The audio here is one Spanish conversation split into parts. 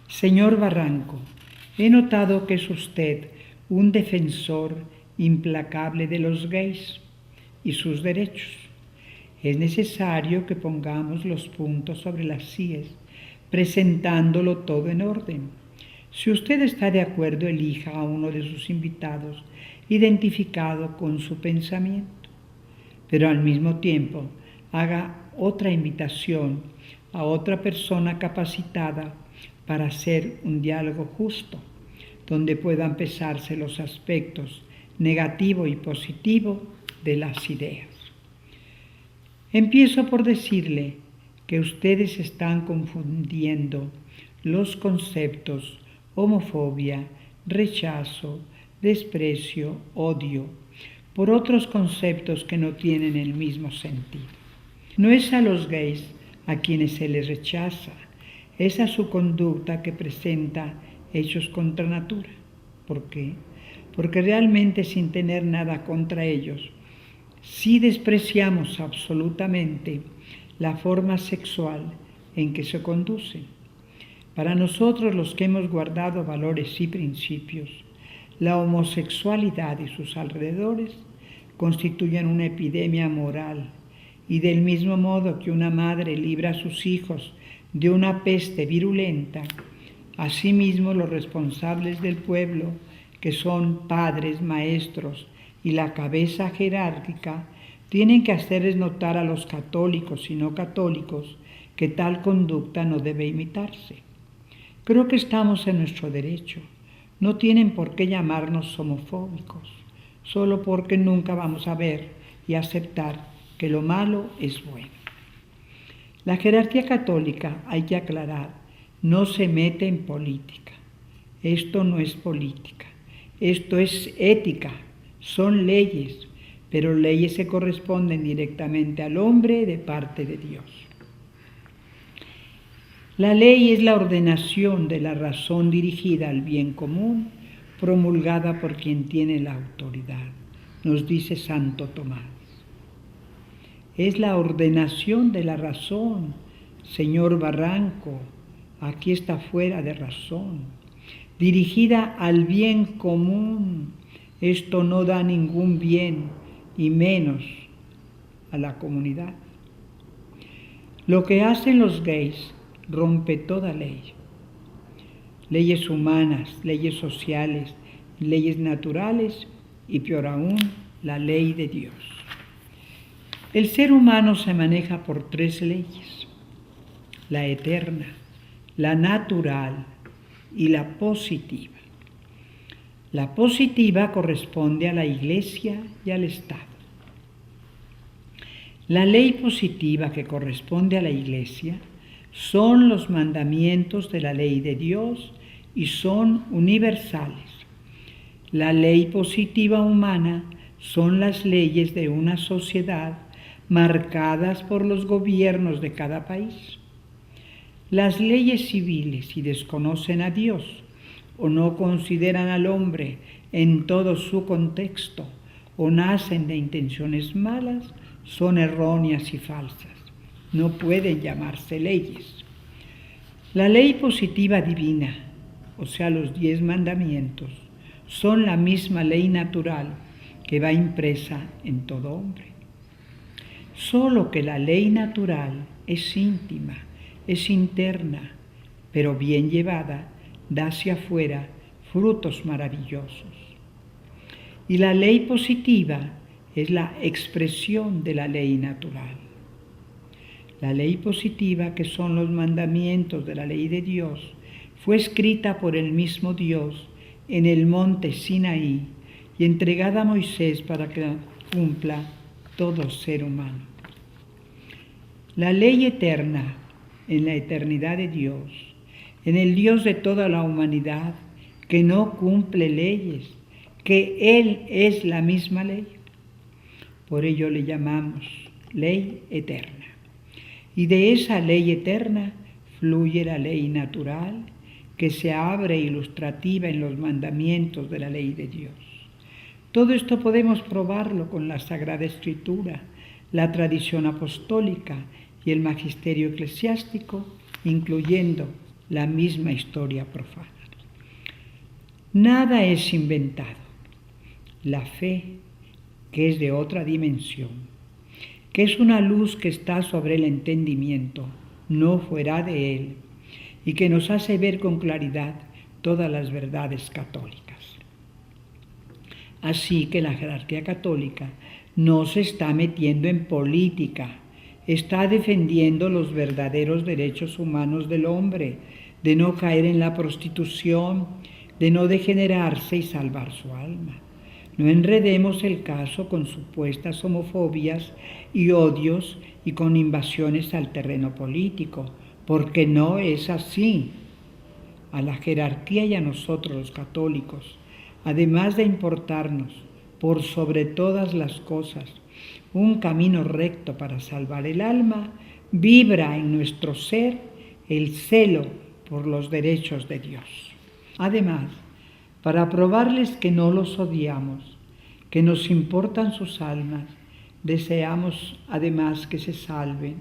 Señor Barranco, he notado que es usted un defensor implacable de los gays y sus derechos. Es necesario que pongamos los puntos sobre las íes, presentándolo todo en orden. Si usted está de acuerdo, elija a uno de sus invitados identificado con su pensamiento, pero al mismo tiempo haga otra invitación a otra persona capacitada para hacer un diálogo justo, donde puedan pesarse los aspectos negativo y positivo de las ideas. Empiezo por decirle que ustedes están confundiendo los conceptos homofobia, rechazo, desprecio, odio, por otros conceptos que no tienen el mismo sentido. No es a los gays a quienes se les rechaza, es a su conducta que presenta hechos contra natura. ¿Por qué? Porque realmente, sin tener nada contra ellos, sí despreciamos absolutamente la forma sexual en que se conducen. Para nosotros, los que hemos guardado valores y principios, la homosexualidad y sus alrededores constituyen una epidemia moral, y del mismo modo que una madre libra a sus hijos de una peste virulenta, asimismo los responsables del pueblo, que son padres, maestros y la cabeza jerárquica, tienen que hacerles notar a los católicos y no católicos que tal conducta no debe imitarse. Creo que estamos en nuestro derecho. No tienen por qué llamarnos homofóbicos, solo porque nunca vamos a ver y aceptar que lo malo es bueno. La jerarquía católica, hay que aclarar, no se mete en política. Esto no es política, esto es ética, son leyes, pero leyes que corresponden directamente al hombre de parte de Dios. La ley es la ordenación de la razón dirigida al bien común, promulgada por quien tiene la autoridad, nos dice Santo Tomás. Es la ordenación de la razón, señor Barranco, aquí está fuera de razón, dirigida al bien común. Esto no da ningún bien y menos a la comunidad. Lo que hacen los gays rompe toda ley, leyes humanas, leyes sociales, leyes naturales y peor aún, la ley de Dios. El ser humano se maneja por tres leyes: la eterna, la natural y la positiva. La positiva corresponde a la Iglesia y al Estado. La ley positiva que corresponde a la Iglesia son los mandamientos de la ley de Dios y son universales. La ley positiva humana son las leyes de una sociedad marcadas por los gobiernos de cada país. Las leyes civiles, si desconocen a Dios o no consideran al hombre en todo su contexto o nacen de intenciones malas, son erróneas y falsas. No pueden llamarse leyes. La ley positiva divina, o sea, los 10 mandamientos, son la misma ley natural que va impresa en todo hombre. Solo que la ley natural es íntima, es interna, pero bien llevada, da hacia afuera frutos maravillosos. Y la ley positiva es la expresión de la ley natural. La ley positiva, que son los mandamientos de la ley de Dios, fue escrita por el mismo Dios en el monte Sinaí y entregada a Moisés para que la cumpla todo ser humano. La ley eterna, en la eternidad de Dios, en el Dios de toda la humanidad, que no cumple leyes, que Él es la misma ley. Por ello le llamamos ley eterna. Y de esa ley eterna fluye la ley natural, que se abre ilustrativa en los mandamientos de la ley de Dios. Todo esto podemos probarlo con la Sagrada Escritura, la tradición apostólica y el magisterio eclesiástico, incluyendo la misma historia profana. Nada es inventado. La fe, que es de otra dimensión, que es una luz que está sobre el entendimiento, no fuera de él, y que nos hace ver con claridad todas las verdades católicas. Así que la jerarquía católica no se está metiendo en política, está defendiendo los verdaderos derechos humanos del hombre, de no caer en la prostitución, de no degenerarse y salvar su alma. No enredemos el caso con supuestas homofobias y odios y con invasiones al terreno político, porque no es así. A la jerarquía y a nosotros los católicos, además de importarnos, por sobre todas las cosas, un camino recto para salvar el alma, vibra en nuestro ser el celo por los derechos de Dios. Además, para probarles que no los odiamos, que nos importan sus almas, deseamos además que se salven,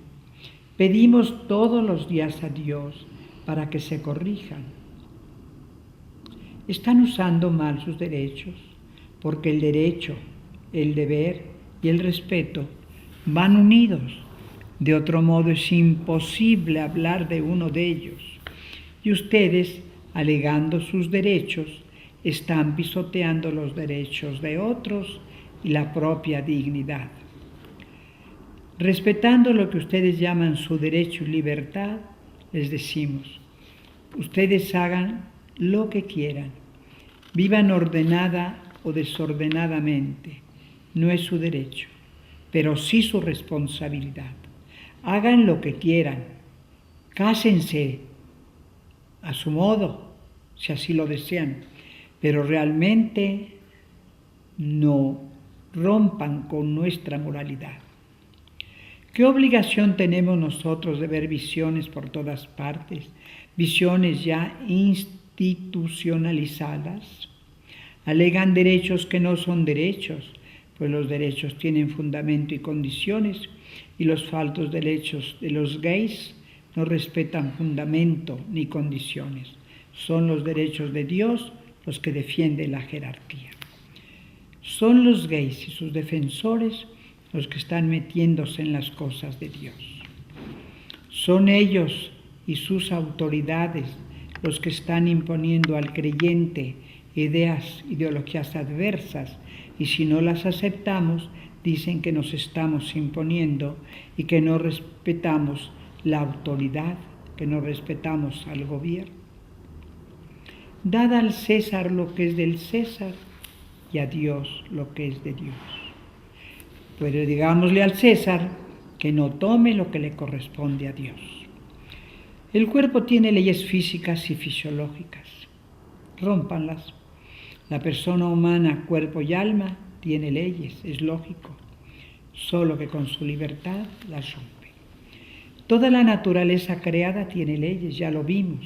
pedimos todos los días a Dios para que se corrijan. Están usando mal sus derechos, porque el derecho, el deber y el respeto van unidos. De otro modo es imposible hablar de uno de ellos. Y ustedes, alegando sus derechos, están pisoteando los derechos de otros y la propia dignidad. Respetando lo que ustedes llaman su derecho y libertad, les decimos, ustedes hagan lo que quieran, vivan ordenada o desordenadamente, no es su derecho, pero sí su responsabilidad. Hagan lo que quieran, cásense a su modo, si así lo desean, pero realmente no rompan con nuestra moralidad. ¿Qué obligación tenemos nosotros de ver visiones por todas partes, visiones ya institucionalizadas? Alegan derechos que no son derechos, pues los derechos tienen fundamento y condiciones, y los falsos derechos de los gays no respetan fundamento ni condiciones. Son los derechos de Dios los que defiende la jerarquía. Son los gays y sus defensores los que están metiéndose en las cosas de Dios. Son ellos y sus autoridades los que están imponiendo al creyente ideologías adversas, y si no las aceptamos, dicen que nos estamos imponiendo y que no respetamos la autoridad, que no respetamos al gobierno. Dad al César lo que es del César y a Dios lo que es de Dios. Pero digámosle al César que no tome lo que le corresponde a Dios. El cuerpo tiene leyes físicas y fisiológicas. Rómpanlas. La persona humana, cuerpo y alma, tiene leyes, es lógico, solo que con su libertad las rompe. Toda la naturaleza creada tiene leyes, ya lo vimos,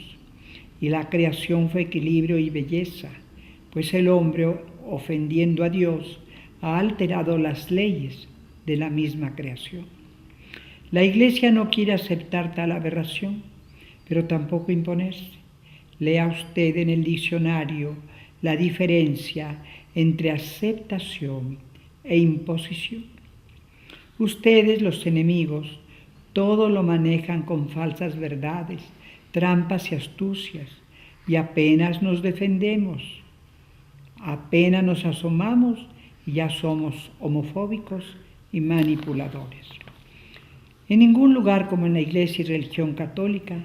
y la creación fue equilibrio y belleza, pues el hombre, ofendiendo a Dios, ha alterado las leyes de la misma creación. La Iglesia no quiere aceptar tal aberración, pero tampoco imponerse. Lea usted en el diccionario la diferencia entre aceptación e imposición. Ustedes, los enemigos, todo lo manejan con falsas verdades, trampas y astucias, y apenas nos defendemos, apenas nos asomamos y ya somos homofóbicos y manipuladores. En ningún lugar como en la Iglesia y religión católica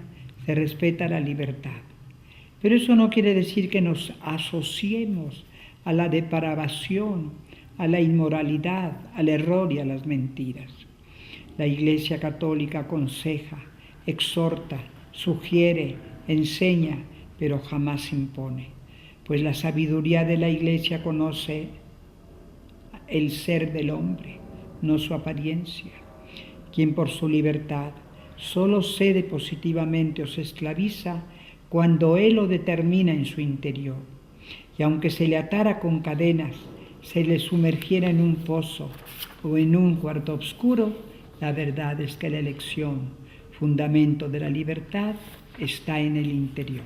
se respeta la libertad. Pero eso no quiere decir que nos asociemos a la depravación, a la inmoralidad, al error y a las mentiras. La Iglesia católica aconseja, exhorta, sugiere, enseña, pero jamás impone, pues la sabiduría de la Iglesia conoce el ser del hombre, no su apariencia. Quien por su libertad solo cede positivamente o se esclaviza cuando él lo determina en su interior, y aunque se le atara con cadenas, se le sumergiera en un pozo o en un cuarto oscuro, la verdad es que la elección fundamento de la libertad, está en el interior.